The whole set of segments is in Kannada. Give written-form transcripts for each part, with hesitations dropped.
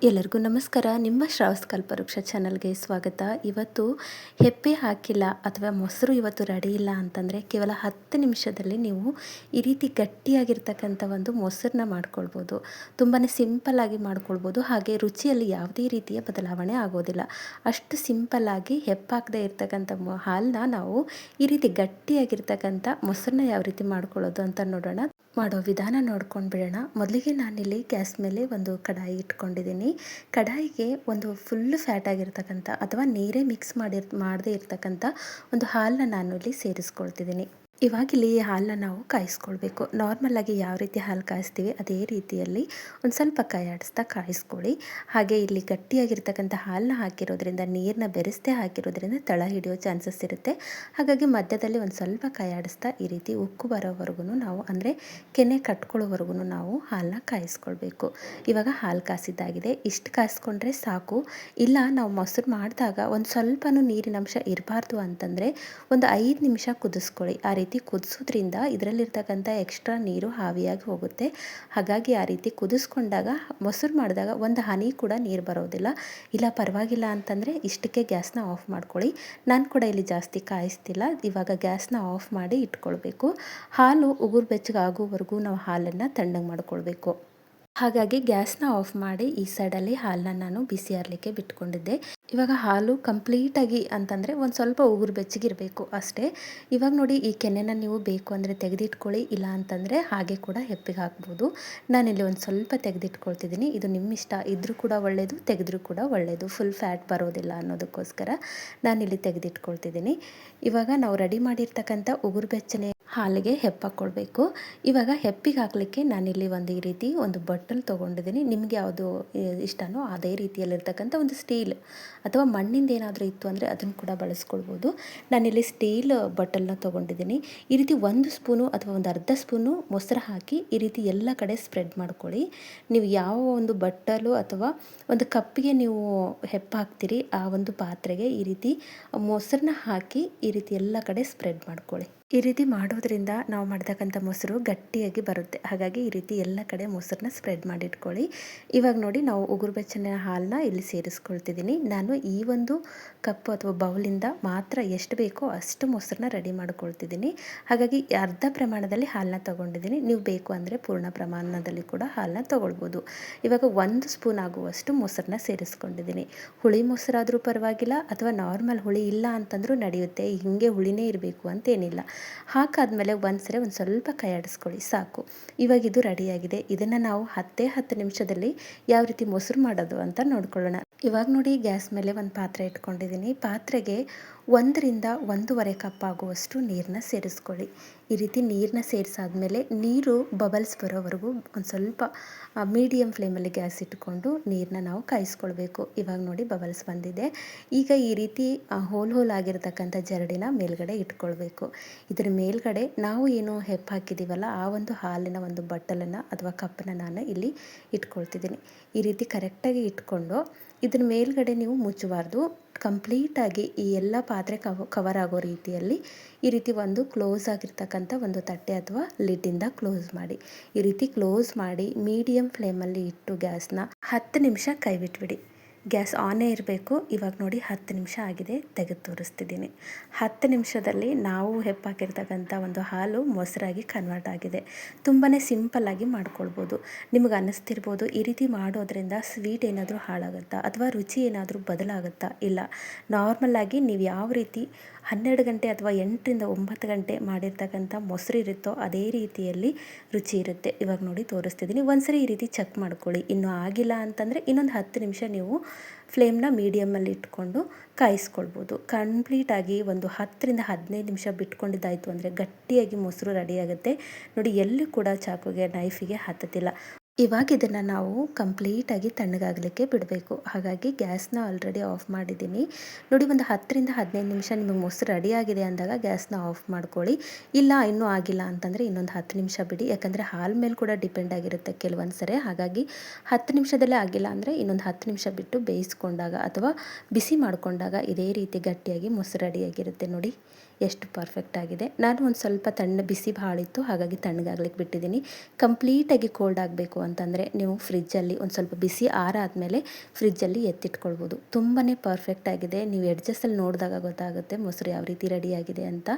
ಎಲ್ಲರಿಗೂ ನಮಸ್ಕಾರ. ನಿಮ್ಮ ಶ್ರಾವಸ್ ಕಲ್ಪವೃಕ್ಷ ಚಾನಲ್ಗೆ ಸ್ವಾಗತ. ಇವತ್ತು ಹೆಪ್ಪೆ ಹಾಕಿಲ್ಲ ಅಥವಾ ಮೊಸರು ಇವತ್ತು ರೆಡಿ ಇಲ್ಲ ಅಂತಂದರೆ ಕೇವಲ 10 ನಿಮಿಷದಲ್ಲಿ ನೀವು ಈ ರೀತಿ ಗಟ್ಟಿಯಾಗಿರ್ತಕ್ಕಂಥ ಒಂದು ಮೊಸರನ್ನ ಮಾಡ್ಕೊಳ್ಬೋದು. ತುಂಬಾ ಸಿಂಪಲ್ಲಾಗಿ ಮಾಡ್ಕೊಳ್ಬೋದು. ಹಾಗೆ ರುಚಿಯಲ್ಲಿ ಯಾವುದೇ ರೀತಿಯ ಬದಲಾವಣೆ ಆಗೋದಿಲ್ಲ. ಅಷ್ಟು ಸಿಂಪಲ್ಲಾಗಿ ಹೆಪ್ಪಾಕದೇ ಇರ್ತಕ್ಕಂಥ ಹಾಲನ್ನ ನಾವು ಈ ರೀತಿ ಗಟ್ಟಿಯಾಗಿರ್ತಕ್ಕಂಥ ಮೊಸರನ್ನ ಯಾವ ರೀತಿ ಮಾಡ್ಕೊಳ್ಳೋದು ಅಂತ ನೋಡೋಣ. ಮಾಡೋ ವಿಧಾನ ನೋಡ್ಕೊಂಡು ಬಿಡೋಣ. ಮೊದಲಿಗೆ ನಾನಿಲ್ಲಿ ಗ್ಯಾಸ್ ಮೇಲೆ ಒಂದು ಕಡಾಯಿ ಇಟ್ಕೊಂಡಿದ್ದೀನಿ. ಕಡಾಯಿಗೆ ಒಂದು ಫುಲ್ ಫ್ಯಾಟ್ ಆಗಿರ್ತಕ್ಕಂಥ ಅಥವಾ ನೀರೇ ಮಿಕ್ಸ್ ಮಾಡದೇ ಇರ್ತಕ್ಕಂಥ ಒಂದು ಹಾಲನ್ನ ನಾನು ಇಲ್ಲಿ ಸೇರಿಸ್ಕೊಳ್ತಿದ್ದೀನಿ. ಇವಾಗಿಲ್ಲಿ ಈ ಹಾಲನ್ನ ನಾವು ಕಾಯಿಸ್ಕೊಳ್ಬೇಕು. ನಾರ್ಮಲಾಗಿ ಯಾವ ರೀತಿ ಹಾಲು ಕಾಯಿಸ್ತೀವಿ ಅದೇ ರೀತಿಯಲ್ಲಿ ಒಂದು ಸ್ವಲ್ಪ ಕೈ ಆಡಿಸ್ತಾ ಕಾಯಿಸ್ಕೊಳ್ಳಿ. ಹಾಗೆ ಇಲ್ಲಿ ಗಟ್ಟಿಯಾಗಿರ್ತಕ್ಕಂಥ ಹಾಲನ್ನ ಹಾಕಿರೋದ್ರಿಂದ, ನೀರನ್ನ ಬೆರೆಸದೆ ಹಾಕಿರೋದ್ರಿಂದ ತಳ ಹಿಡಿಯೋ ಚಾನ್ಸಸ್ ಇರುತ್ತೆ. ಹಾಗಾಗಿ ಮಧ್ಯದಲ್ಲಿ ಒಂದು ಸ್ವಲ್ಪ ಕೈ ಆಡಿಸ್ತಾ ಈ ರೀತಿ ಉಕ್ಕು ಬರೋವರೆಗೂ ನಾವು ಅಂದರೆ ಕೆನೆ ಕಟ್ಕೊಳ್ಳೋವರೆಗೂ ನಾವು ಹಾಲನ್ನ ಕಾಯಿಸ್ಕೊಳ್ಬೇಕು. ಇವಾಗ ಹಾಲು ಕಾಸಿದ್ದಾಗಿದೆ. ಇಷ್ಟು ಕಾಯಿಸ್ಕೊಂಡ್ರೆ ಸಾಕು. ಇಲ್ಲ ನಾವು ಮೊಸರು ಮಾಡಿದಾಗ ಒಂದು ಸ್ವಲ್ಪನೂ ನೀರಿನಂಶ ಇರಬಾರ್ದು ಅಂತಂದರೆ ಒಂದು 5 ನಿಮಿಷ ಕುದಿಸ್ಕೊಳ್ಳಿ. ಆ ರೀತಿ ಕುದಿಸೋದ್ರಿಂದ ಇದರಲ್ಲಿರ್ತಕ್ಕಂಥ ಎಕ್ಸ್ಟ್ರಾ ನೀರು ಆವಿಯಾಗಿ ಹೋಗುತ್ತೆ. ಹಾಗಾಗಿ ಆ ರೀತಿ ಕುದಿಸ್ಕೊಂಡಾಗ ಮೊಸರು ಮಾಡಿದಾಗ ಒಂದು ಹನಿ ಕೂಡ ನೀರು ಬರೋದಿಲ್ಲ. ಇಲ್ಲ ಪರವಾಗಿಲ್ಲ ಅಂತಂದರೆ ಇಷ್ಟಕ್ಕೆ ಗ್ಯಾಸ್ನ ಆಫ್ ಮಾಡ್ಕೊಳ್ಳಿ. ನಾನು ಕೂಡ ಇಲ್ಲಿ ಜಾಸ್ತಿ ಕಾಯಿಸ್ತಿಲ್ಲ. ಇವಾಗ ಗ್ಯಾಸ್ನ ಆಫ್ ಮಾಡಿ ಇಟ್ಕೊಳ್ಬೇಕು. ಹಾಲು ಉಗುರು ಬೆಚ್ಚಗೆ ಆಗೋವರೆಗೂ ನಾವು ಹಾಲನ್ನು ತಣ್ಣಗೆ ಮಾಡ್ಕೊಳ್ಬೇಕು. ಹಾಗಾಗಿ ಗ್ಯಾಸ್ನ ಆಫ್ ಮಾಡಿ ಈ ಸೈಡಲ್ಲಿ ಹಾಲನ್ನ ನಾನು ಬಿಸಿ ಆರಲಿಕ್ಕೆ ಬಿಟ್ಕೊಂಡಿದ್ದೆ. ಇವಾಗ ಹಾಲು ಕಂಪ್ಲೀಟಾಗಿ ಅಂತಂದರೆ ಒಂದು ಸ್ವಲ್ಪ ಉಗುರು ಬೆಚ್ಚಗಿರಬೇಕು ಅಷ್ಟೇ. ಇವಾಗ ನೋಡಿ, ಈ ಕೆನೆನ ನೀವು ಬೇಕು ಅಂದರೆ ತೆಗೆದಿಟ್ಕೊಳ್ಳಿ, ಇಲ್ಲ ಅಂತಂದರೆ ಹಾಗೆ ಕೂಡ ಹೆಪ್ಪಿಗೆ ಹಾಕ್ಬೋದು. ನಾನಿಲ್ಲಿ ಒಂದು ಸ್ವಲ್ಪ ತೆಗೆದಿಟ್ಕೊಳ್ತಿದ್ದೀನಿ. ಇದು ನಿಮ್ಮ ಇಷ್ಟ, ಇದ್ರೂ ಕೂಡ ಒಳ್ಳೆಯದು, ತೆಗೆದ್ರೂ ಕೂಡ ಒಳ್ಳೆಯದು. ಫುಲ್ ಫ್ಯಾಟ್ ಬರೋದಿಲ್ಲ ಅನ್ನೋದಕ್ಕೋಸ್ಕರ ನಾನಿಲ್ಲಿ ತೆಗೆದಿಟ್ಕೊಳ್ತಿದ್ದೀನಿ. ಇವಾಗ ನಾವು ರೆಡಿ ಮಾಡಿರ್ತಕ್ಕಂಥ ಉಗುರು ಬೆಚ್ಚನೆ ಹಾಲಿಗೆ ಹೆಪ್ಪಾಕ್ಕೊಳ್ಬೇಕು. ಇವಾಗ ಹೆಪ್ಪಿಗೆ ಹಾಕಲಿಕ್ಕೆ ನಾನಿಲ್ಲಿ ಒಂದು ಈ ರೀತಿ ಒಂದು ಬಟ್ಟಲು ತೊಗೊಂಡಿದ್ದೀನಿ. ನಿಮಗೆ ಯಾವುದು ಇಷ್ಟನೋ ಅದೇ ರೀತಿಯಲ್ಲಿರ್ತಕ್ಕಂಥ ಒಂದು ಸ್ಟೀಲ್ ಅಥವಾ ಮಣ್ಣಿಂದ ಏನಾದರೂ ಇತ್ತು ಅಂದರೆ ಅದನ್ನು ಕೂಡ ಬಳಸ್ಕೊಳ್ಬೋದು. ನಾನಿಲ್ಲಿ ಸ್ಟೀಲ್ ಬಟ್ಟಲನ್ನ ತೊಗೊಂಡಿದ್ದೀನಿ. ಈ ರೀತಿ 1 ಸ್ಪೂನು ಅಥವಾ ಒಂದು ಅರ್ಧ ಸ್ಪೂನು ಮೊಸರು ಹಾಕಿ ಈ ರೀತಿ ಎಲ್ಲ ಕಡೆ ಸ್ಪ್ರೆಡ್ ಮಾಡ್ಕೊಳ್ಳಿ. ನೀವು ಯಾವ ಒಂದು ಬಟ್ಟಲು ಅಥವಾ ಒಂದು ಕಪ್ಪಿಗೆ ನೀವು ಹೆಪ್ಪು ಹಾಕ್ತೀರಿ ಆ ಒಂದು ಪಾತ್ರೆಗೆ ಈ ರೀತಿ ಮೊಸರನ್ನ ಹಾಕಿ ಈ ರೀತಿ ಎಲ್ಲ ಕಡೆ ಸ್ಪ್ರೆಡ್ ಮಾಡ್ಕೊಳ್ಳಿ. ಈ ರೀತಿ ಮಾಡೋದ್ರಿಂದ ನಾವು ಮಾಡ್ತಕ್ಕಂಥ ಮೊಸರು ಗಟ್ಟಿಯಾಗಿ ಬರುತ್ತೆ. ಹಾಗಾಗಿ ಈ ರೀತಿ ಎಲ್ಲ ಕಡೆ ಮೊಸರನ್ನ ಸ್ಪ್ರೆಡ್ ಮಾಡಿಟ್ಕೊಳ್ಳಿ. ಇವಾಗ ನೋಡಿ, ನಾವು ಉಗುರು ಬೆಚ್ಚನೆ ಹಾಲನ್ನ ಇಲ್ಲಿ ಸೇರಿಸ್ಕೊಳ್ತಿದ್ದೀನಿ. ನಾನು ಈ ಒಂದು ಕಪ್ಪು ಅಥವಾ ಬೌಲಿಂದ ಮಾತ್ರ ಎಷ್ಟು ಬೇಕೋ ಅಷ್ಟು ಮೊಸರನ್ನ ರೆಡಿ ಮಾಡ್ಕೊಳ್ತಿದ್ದೀನಿ. ಹಾಗಾಗಿ ಅರ್ಧ ಪ್ರಮಾಣದಲ್ಲಿ ಹಾಲನ್ನ ತೊಗೊಂಡಿದ್ದೀನಿ. ನೀವು ಬೇಕು ಅಂದರೆ ಪೂರ್ಣ ಪ್ರಮಾಣದಲ್ಲಿ ಕೂಡ ಹಾಲನ್ನ ತೊಗೊಳ್ಬೋದು. ಇವಾಗ 1 ಸ್ಪೂನ್ ಆಗುವಷ್ಟು ಮೊಸರನ್ನ ಸೇರಿಸ್ಕೊಂಡಿದ್ದೀನಿ. ಹುಳಿ ಮೊಸರಾದರೂ ಪರವಾಗಿಲ್ಲ ಅಥವಾ ನಾರ್ಮಲ್ ಹುಳಿ ಇಲ್ಲ ಅಂತಂದ್ರೂ ನಡೆಯುತ್ತೆ. ಹಿಂಗೆ ಹುಳಿನೇ ಇರಬೇಕು ಅಂತೇನಿಲ್ಲ. ಹಾಕಾದ್ಮೇಲೆ ಒಂದ್ಸರಿ ಒಂದು ಸ್ವಲ್ಪ ಕೈ ಆಡಿಸ್ಕೊಳ್ಳಿ, ಸಾಕು. ಇವಾಗ ಇದು ರೆಡಿಯಾಗಿದೆ. ಇದನ್ನು ನಾವು 10 ನಿಮಿಷದಲ್ಲಿ ಯಾವ ರೀತಿ ಮೊಸರು ಮಾಡೋದು ಅಂತ ನೋಡ್ಕೊಳ್ಳೋಣ. ಇವಾಗ ನೋಡಿ, ಗ್ಯಾಸ್ ಮೇಲೆ ಒಂದು ಪಾತ್ರೆ ಇಟ್ಕೊಂಡಿದ್ದೀನಿ. ಪಾತ್ರೆಗೆ 1 ರಿಂದ 1.5 ಕಪ್ ಆಗುವಷ್ಟು ನೀರನ್ನ ಸೇರಿಸ್ಕೊಳ್ಳಿ. ಈ ರೀತಿ ನೀರನ್ನ ಸೇರಿಸಾದ್ಮೇಲೆ ನೀರು ಬಬಲ್ಸ್ ಬರೋವರೆಗೂ ಒಂದು ಸ್ವಲ್ಪ ಮೀಡಿಯಮ್ ಫ್ಲೇಮಲ್ಲಿ ಗ್ಯಾಸ್ ಇಟ್ಕೊಂಡು ನೀರನ್ನ ನಾವು ಕಾಯಿಸ್ಕೊಳ್ಬೇಕು. ಇವಾಗ ನೋಡಿ, ಬಬಲ್ಸ್ ಬಂದಿದೆ. ಈಗ ಈ ರೀತಿ ಹೋಲ್ ಆಗಿರ್ತಕ್ಕಂಥ ಜರಡಿನ ಮೇಲ್ಗಡೆ ಇಟ್ಕೊಳ್ಬೇಕು. ಇದರ ಮೇಲ್ಗಡೆ ನಾವು ಏನು ಹೆಪ್ಪು ಹಾಕಿದ್ದೀವಲ್ಲ ಆ ಒಂದು ಹಾಲಿನ ಒಂದು ಬಟ್ಟಲನ್ನು ಅಥವಾ ಕಪ್ಪನ್ನು ನಾನು ಇಲ್ಲಿ ಇಟ್ಕೊಳ್ತಿದ್ದೀನಿ. ಈ ರೀತಿ ಕರೆಕ್ಟಾಗಿ ಇಟ್ಕೊಂಡು ಇದ್ರ ಮೇಲ್ಗಡೆ ನೀವು ಮುಚ್ಚಬಾರ್ದು. ಕಂಪ್ಲೀಟಾಗಿ ಈ ಎಲ್ಲ ಪಾತ್ರೆ ಕವರ್ ಆಗೋ ರೀತಿಯಲ್ಲಿ ಈ ರೀತಿ ಒಂದು ಕ್ಲೋಸ್ ಆಗಿರ್ತಕ್ಕಂಥ ಒಂದು ತಟ್ಟೆ ಅಥವಾ ಲಿಡ್ಡಿಂದ ಕ್ಲೋಸ್ ಮಾಡಿ. ಈ ರೀತಿ ಕ್ಲೋಸ್ ಮಾಡಿ ಮೀಡಿಯಮ್ ಫ್ಲೇಮಲ್ಲಿ ಇಟ್ಟು ಗ್ಯಾಸ್ನ 10 ನಿಮಿಷ ಕೈ ಬಿಟ್ಬಿಡಿ. ಗ್ಯಾಸ್ ಆನೇ ಇರಬೇಕು. ಇವಾಗ ನೋಡಿ, 10 ನಿಮಿಷ ಆಗಿದೆ. ತೆಗೆದು ತೋರಿಸ್ತಿದ್ದೀನಿ. 10 ನಿಮಿಷದಲ್ಲಿ ನಾವು ಹೆಪ್ಪಾಕಿರ್ತಕ್ಕಂಥ ಒಂದು ಹಾಲು ಮೊಸರಾಗಿ ಕನ್ವರ್ಟ್ ಆಗಿದೆ. ತುಂಬಾ ಸಿಂಪಲ್ಲಾಗಿ ಮಾಡ್ಕೊಳ್ಬೋದು. ನಿಮಗೆ ಅನ್ನಿಸ್ತಿರ್ಬೋದು, ಈ ರೀತಿ ಮಾಡೋದ್ರಿಂದ ಸ್ವೀಟ್ ಏನಾದರೂ ಹಾಳಾಗುತ್ತಾ ಅಥವಾ ರುಚಿ ಏನಾದರೂ ಬದಲಾಗುತ್ತಾ? ಇಲ್ಲ, ನಾರ್ಮಲ್ಲಾಗಿ ನೀವು ಯಾವ ರೀತಿ 12 ಗಂಟೆ ಅಥವಾ 8 ರಿಂದ 9 ಗಂಟೆ ಮಾಡಿರ್ತಕ್ಕಂಥ ಮೊಸರು ಇರುತ್ತೋ ಅದೇ ರೀತಿಯಲ್ಲಿ ರುಚಿ ಇರುತ್ತೆ. ಇವಾಗ ನೋಡಿ ತೋರಿಸ್ತಿದ್ದೀನಿ. ಒಂದ್ಸರಿ ಈ ರೀತಿ ಚೆಕ್ ಮಾಡ್ಕೊಳ್ಳಿ. ಇನ್ನೂ ಆಗಿಲ್ಲ ಅಂತಂದರೆ ಇನ್ನೊಂದು 10 ನಿಮಿಷ ನೀವು ಫ್ಲೇಮ್ನ ಮೀಡಿಯಮಲ್ಲಿ ಇಟ್ಕೊಂಡು ಕಾಯಿಸ್ಕೊಳ್ಬೋದು. ಕಂಪ್ಲೀಟಾಗಿ ಒಂದು 10 ರಿಂದ 15 ನಿಮಿಷ ಬಿಟ್ಕೊಂಡಿದ್ದಾಯಿತು ಅಂದರೆ ಗಟ್ಟಿಯಾಗಿ ಮೊಸರು ರೆಡಿಯಾಗುತ್ತೆ. ನೋಡಿ, ಎಲ್ಲೂ ಕೂಡ ಚಾಕುಗೆ ನೈಫಿಗೆ ಹತ್ತುತ್ತಿಲ್ಲ. ಇವಾಗ ಇದನ್ನು ನಾವು ಕಂಪ್ಲೀಟಾಗಿ ತಣ್ಣಗಾಗಲಿಕ್ಕೆ ಬಿಡಬೇಕು. ಹಾಗಾಗಿ ಗ್ಯಾಸ್ನ ಆಲ್ರೆಡಿ ಆಫ್ ಮಾಡಿದ್ದೀನಿ. ನೋಡಿ, ಒಂದು 10 ರಿಂದ 15 ನಿಮಿಷ ನಿಮಗೆ ಮೊಸರು ರೆಡಿಯಾಗಿದೆ ಅಂದಾಗ ಗ್ಯಾಸ್ನ ಆಫ್ ಮಾಡ್ಕೊಳ್ಳಿ. ಇಲ್ಲ ಇನ್ನೂ ಆಗಿಲ್ಲ ಅಂತಂದರೆ ಇನ್ನೊಂದು 10 ನಿಮಿಷ ಬಿಡಿ. ಯಾಕಂದರೆ ಹಾಲು ಮೇಲೆ ಕೂಡ ಡಿಪೆಂಡ್ ಆಗಿರುತ್ತೆ ಕೆಲವೊಂದು ಸರಿ. ಹಾಗಾಗಿ 10 ನಿಮಿಷದಲ್ಲೇ ಆಗಿಲ್ಲ ಅಂದರೆ ಇನ್ನೊಂದು 10 ನಿಮಿಷ ಬಿಟ್ಟು ಬೇಯಿಸ್ಕೊಂಡಾಗ ಅಥವಾ ಬಿಸಿ ಮಾಡಿಕೊಂಡಾಗ ಇದೇ ರೀತಿ ಗಟ್ಟಿಯಾಗಿ ಮೊಸರು ರೆಡಿಯಾಗಿರುತ್ತೆ ನೋಡಿ. ಎಷ್ಟು ಪರ್ಫೆಕ್ಟ್ ಆಗಿದೆ. ನಾನು ಒಂದು ಸ್ವಲ್ಪ ಬಿಸಿ ಭಾಳ ಇತ್ತು, ಹಾಗಾಗಿ ತಣ್ಣಗಾಗ್ಲಿಕ್ಕೆ ಬಿಟ್ಟಿದ್ದೀನಿ. ಕಂಪ್ಲೀಟಾಗಿ ಕೋಲ್ಡ್ ಆಗಬೇಕು ಅಂತಂದರೆ ನೀವು ಫ್ರಿಜ್ಜಲ್ಲಿ ಒಂದು ಸ್ವಲ್ಪ ಬಿಸಿ ಆರಾದಮೇಲೆ ಫ್ರಿಜ್ಜಲ್ಲಿ ಎತ್ತಿಟ್ಕೊಳ್ಬೋದು. ತುಂಬಾ ಪರ್ಫೆಕ್ಟ್ ಆಗಿದೆ. ನೀವು ಎಡ್ಜಸ್ಸಲ್ಲಿ ನೋಡಿದಾಗ ಗೊತ್ತಾಗುತ್ತೆ ಮೊಸರು ಯಾವ ರೀತಿ ರೆಡಿಯಾಗಿದೆ ಅಂತ.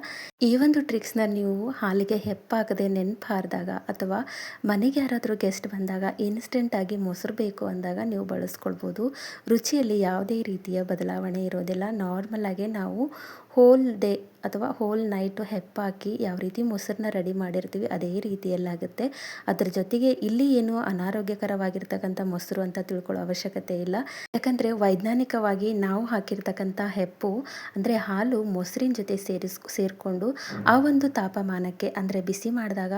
ಈ ಒಂದು ಟ್ರಿಕ್ಸ್ನ ನೀವು ಹಾಲಿಗೆ ಹೆಪ್ಪಾಗದೆ ನೆನಪು ಹಾರಿದಾಗ ಅಥವಾ ಮನೆಗೆ ಯಾರಾದರೂ ಗೆಸ್ಟ್ ಬಂದಾಗ ಇನ್ಸ್ಟೆಂಟಾಗಿ ಮೊಸರು ಬೇಕು ಅಂದಾಗ ನೀವು ಬಳಸ್ಕೊಳ್ಬೋದು. ರುಚಿಯಲ್ಲಿ ಯಾವುದೇ ರೀತಿಯ ಬದಲಾವಣೆ ಇರೋದಿಲ್ಲ. ನಾರ್ಮಲ್ ಆಗಿ ನಾವು ಹೋಲ್ ಡೇ ಅಥವಾ ಹೋಲ್ ನೈಟು ಹೆಪ್ಪಾಕಿ ಯಾವ ರೀತಿ ಮೊಸರನ್ನ ರೆಡಿ ಮಾಡಿರ್ತೀವಿ ಅದೇ ರೀತಿಯಲ್ಲಾಗುತ್ತೆ. ಅದ್ರ ಜೊತೆಗೆ ಇಲ್ಲಿ ಏನು ಅನಾರೋಗ್ಯಕರವಾಗಿರ್ತಕ್ಕಂಥ ಮೊಸರು ಅಂತ ತಿಳ್ಕೊಳ್ಳೋ ಅವಶ್ಯಕತೆ ಇಲ್ಲ. ಯಾಕಂದರೆ ವೈಜ್ಞಾನಿಕವಾಗಿ ನಾವು ಹಾಕಿರ್ತಕ್ಕಂಥ ಹೆಪ್ಪು ಅಂದರೆ ಹಾಲು ಮೊಸರಿನ ಜೊತೆ ಸೇರಿಕೊಂಡು ಆ ಒಂದು ತಾಪಮಾನಕ್ಕೆ ಅಂದರೆ ಬಿಸಿ ಮಾಡಿದಾಗ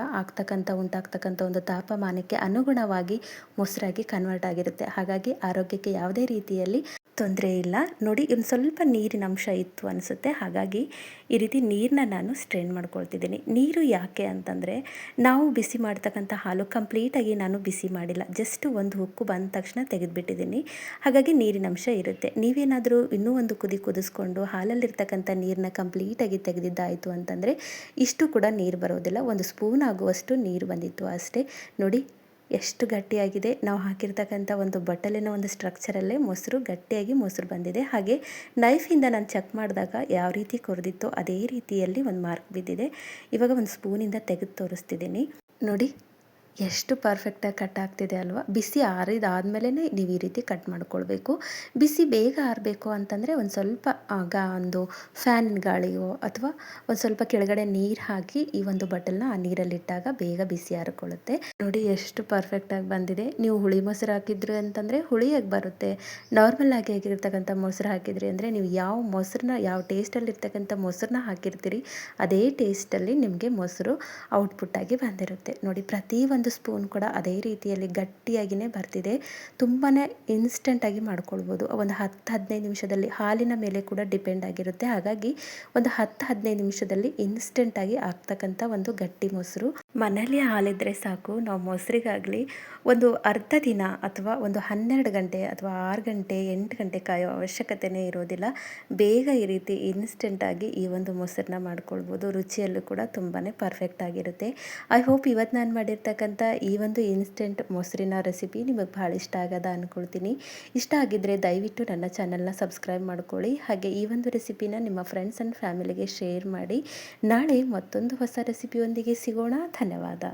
ಉಂಟಾಗ್ತಕ್ಕಂಥ ಒಂದು ತಾಪಮಾನಕ್ಕೆ ಅನುಗುಣವಾಗಿ ಮೊಸರಾಗಿ ಕನ್ವರ್ಟ್ ಆಗಿರುತ್ತೆ. ಹಾಗಾಗಿ ಆರೋಗ್ಯಕ್ಕೆ ಯಾವುದೇ ರೀತಿಯಲ್ಲಿ ತೊಂದರೆ ಇಲ್ಲ. ನೋಡಿ, ಒಂದು ಸ್ವಲ್ಪ ನೀರಿನ ಅಂಶ ಇತ್ತು ಅನಿಸುತ್ತೆ, ಹಾಗಾಗಿ ಈ ರೀತಿ ನೀರನ್ನ ನಾನು ಸ್ಟ್ರೈನ್ ಮಾಡ್ಕೊಳ್ತಿದ್ದೀನಿ. ನೀರು ಯಾಕೆ ಅಂತಂದರೆ ನಾವು ಬಿಸಿ ಮಾಡ್ತಕ್ಕಂಥ ಹಾಲು ಕಂಪ್ಲೀಟಾಗಿ ನಾನು ಬಿಸಿ ಮಾಡಿಲ್ಲ, ಜಸ್ಟ್ ಒಂದು ಹುಕ್ಕು ಬಂದ ತಕ್ಷಣ ತೆಗೆದುಬಿಟ್ಟಿದ್ದೀನಿ. ಹಾಗಾಗಿ ನೀರಿನ ಅಂಶ ಇರುತ್ತೆ. ನೀವೇನಾದರೂ ಇನ್ನೂ ಒಂದು ಕುದಿಸ್ಕೊಂಡು ಹಾಲಲ್ಲಿರ್ತಕ್ಕಂಥ ನೀರನ್ನ ಕಂಪ್ಲೀಟಾಗಿ ತೆಗೆದಿದ್ದಾಯಿತು ಅಂತಂದರೆ ಇಷ್ಟು ಕೂಡ ನೀರು ಬರೋದಿಲ್ಲ. ಒಂದು ಸ್ಪೂನ್ ಆಗುವಷ್ಟು ನೀರು ಬಂದಿತ್ತು ಅಷ್ಟೇ. ನೋಡಿ ಎಷ್ಟು ಗಟ್ಟಿಯಾಗಿದೆ. ನಾವು ಹಾಕಿರ್ತಕ್ಕಂಥ ಒಂದು ಬಟ್ಟಲಿನ ಒಂದು ಸ್ಟ್ರಕ್ಚರಲ್ಲೇ ಗಟ್ಟಿಯಾಗಿ ಮೊಸರು ಬಂದಿದೆ. ಹಾಗೆ ನೈಫಿಂದ ನಾನು ಚೆಕ್ ಮಾಡಿದಾಗ ಯಾವ ರೀತಿ ಕೊರೆದಿತ್ತೋ ಅದೇ ರೀತಿಯಲ್ಲಿ ಒಂದು ಮಾರ್ಕ್ ಬಿದ್ದಿದೆ. ಇವಾಗ ಒಂದು ಸ್ಪೂನಿಂದ ತೆಗೆದು ತೋರಿಸ್ತಿದ್ದೀನಿ. ನೋಡಿ ಎಷ್ಟು ಪರ್ಫೆಕ್ಟಾಗಿ ಕಟ್ ಆಗ್ತಿದೆ ಅಲ್ವಾ. ಬಿಸಿ ಆರಿದಾದ್ಮೇಲೆ ನೀವು ಈ ರೀತಿ ಕಟ್ ಮಾಡ್ಕೊಳ್ಬೇಕು. ಬಿಸಿ ಬೇಗ ಆರಬೇಕು ಅಂತಂದರೆ ಒಂದು ಸ್ವಲ್ಪ ಒಂದು ಫ್ಯಾನಿನ ಗಾಳಿಯೋ ಅಥವಾ ಒಂದು ಸ್ವಲ್ಪ ಕೆಳಗಡೆ ನೀರು ಹಾಕಿ ಈ ಒಂದು ಬಟ್ಟಲನ್ನ ಆ ನೀರಲ್ಲಿಟ್ಟಾಗ ಬೇಗ ಬಿಸಿ ಆರಿಕೊಳ್ಳುತ್ತೆ. ನೋಡಿ ಎಷ್ಟು ಪರ್ಫೆಕ್ಟಾಗಿ ಬಂದಿದೆ. ನೀವು ಹುಳಿ ಮೊಸರು ಹಾಕಿದ್ರು ಅಂತಂದರೆ ಹುಳಿಯಾಗಿ ಬರುತ್ತೆ. ನಾರ್ಮಲ್ ಆಗಿ ಆಗಿರ್ತಕ್ಕಂಥ ಮೊಸರು ಹಾಕಿದ್ರಿ ಅಂದರೆ ನೀವು ಯಾವ ಟೇಸ್ಟಲ್ಲಿರ್ತಕ್ಕಂಥ ಮೊಸರನ್ನ ಹಾಕಿರ್ತೀರಿ ಅದೇ ಟೇಸ್ಟಲ್ಲಿ ನಿಮಗೆ ಮೊಸರು ಔಟ್ಪುಟ್ಟಾಗಿ ಬಂದಿರುತ್ತೆ. ನೋಡಿ, ಪ್ರತಿ ಒಂದು ಸ್ಪೂನ್ ಕೂಡ ಅದೇ ರೀತಿಯಲ್ಲಿ ಗಟ್ಟಿಯಾಗಿಯೇ ಬರ್ತಿದೆ. ತುಂಬಾ ಇನ್ಸ್ಟೆಂಟಾಗಿ ಮಾಡ್ಕೊಳ್ಬೋದು. ಒಂದು 10-15 ನಿಮಿಷದಲ್ಲಿ ಹಾಲಿನ ಮೇಲೆ ಕೂಡ ಡಿಪೆಂಡ್ ಆಗಿರುತ್ತೆ. ಹಾಗಾಗಿ ಒಂದು 10-15 ನಿಮಿಷದಲ್ಲಿ ಇನ್ಸ್ಟೆಂಟಾಗಿ ಆಗ್ತಕ್ಕಂಥ ಒಂದು ಗಟ್ಟಿ ಮೊಸರು. ಮನೇಲಿ ಹಾಲಿದ್ರೆ ಸಾಕು, ನಾವು ಮೊಸರಿಗಾಗಲಿ ಒಂದು ಅರ್ಧ ದಿನ ಅಥವಾ ಒಂದು 12 ಗಂಟೆ ಅಥವಾ 6 ಗಂಟೆ 8 ಗಂಟೆ ಕಾಯೋ ಅವಶ್ಯಕತೆಯೇ ಇರೋದಿಲ್ಲ. ಬೇಗ ಈ ರೀತಿ ಇನ್ಸ್ಟೆಂಟಾಗಿ ಈ ಒಂದು ಮೊಸರನ್ನ ಮಾಡ್ಕೊಳ್ಬೋದು. ರುಚಿಯಲ್ಲೂ ಕೂಡ ತುಂಬಾ ಪರ್ಫೆಕ್ಟ್ ಆಗಿರುತ್ತೆ. ಐ ಹೋಪ್ ಇವತ್ತು ನಾನು ಮಾಡಿರ್ತಕ್ಕಂಥ ಈ ಒಂದು ಇನ್ಸ್ಟೆಂಟ್ ಮೊಸರಿನ ರೆಸಿಪಿ ನಿಮಗೆ ಭಾಳ ಇಷ್ಟ ಆಗದ ಅಂದ್ಕೊಳ್ತೀನಿ. ಇಷ್ಟ ಆಗಿದ್ದರೆ ದಯವಿಟ್ಟು ನನ್ನ ಚಾನಲ್ನ ಸಬ್ಸ್ಕ್ರೈಬ್ ಮಾಡ್ಕೊಳ್ಳಿ. ಹಾಗೆ ಈ ಒಂದು ರೆಸಿಪಿನ ನಿಮ್ಮ ಫ್ರೆಂಡ್ಸ್ ಆ್ಯಂಡ್ ಫ್ಯಾಮಿಲಿಗೆ ಶೇರ್ ಮಾಡಿ. ನಾಳೆ ಮತ್ತೊಂದು ಹೊಸ ರೆಸಿಪಿಯೊಂದಿಗೆ ಸಿಗೋಣ. ಧನ್ಯವಾದ.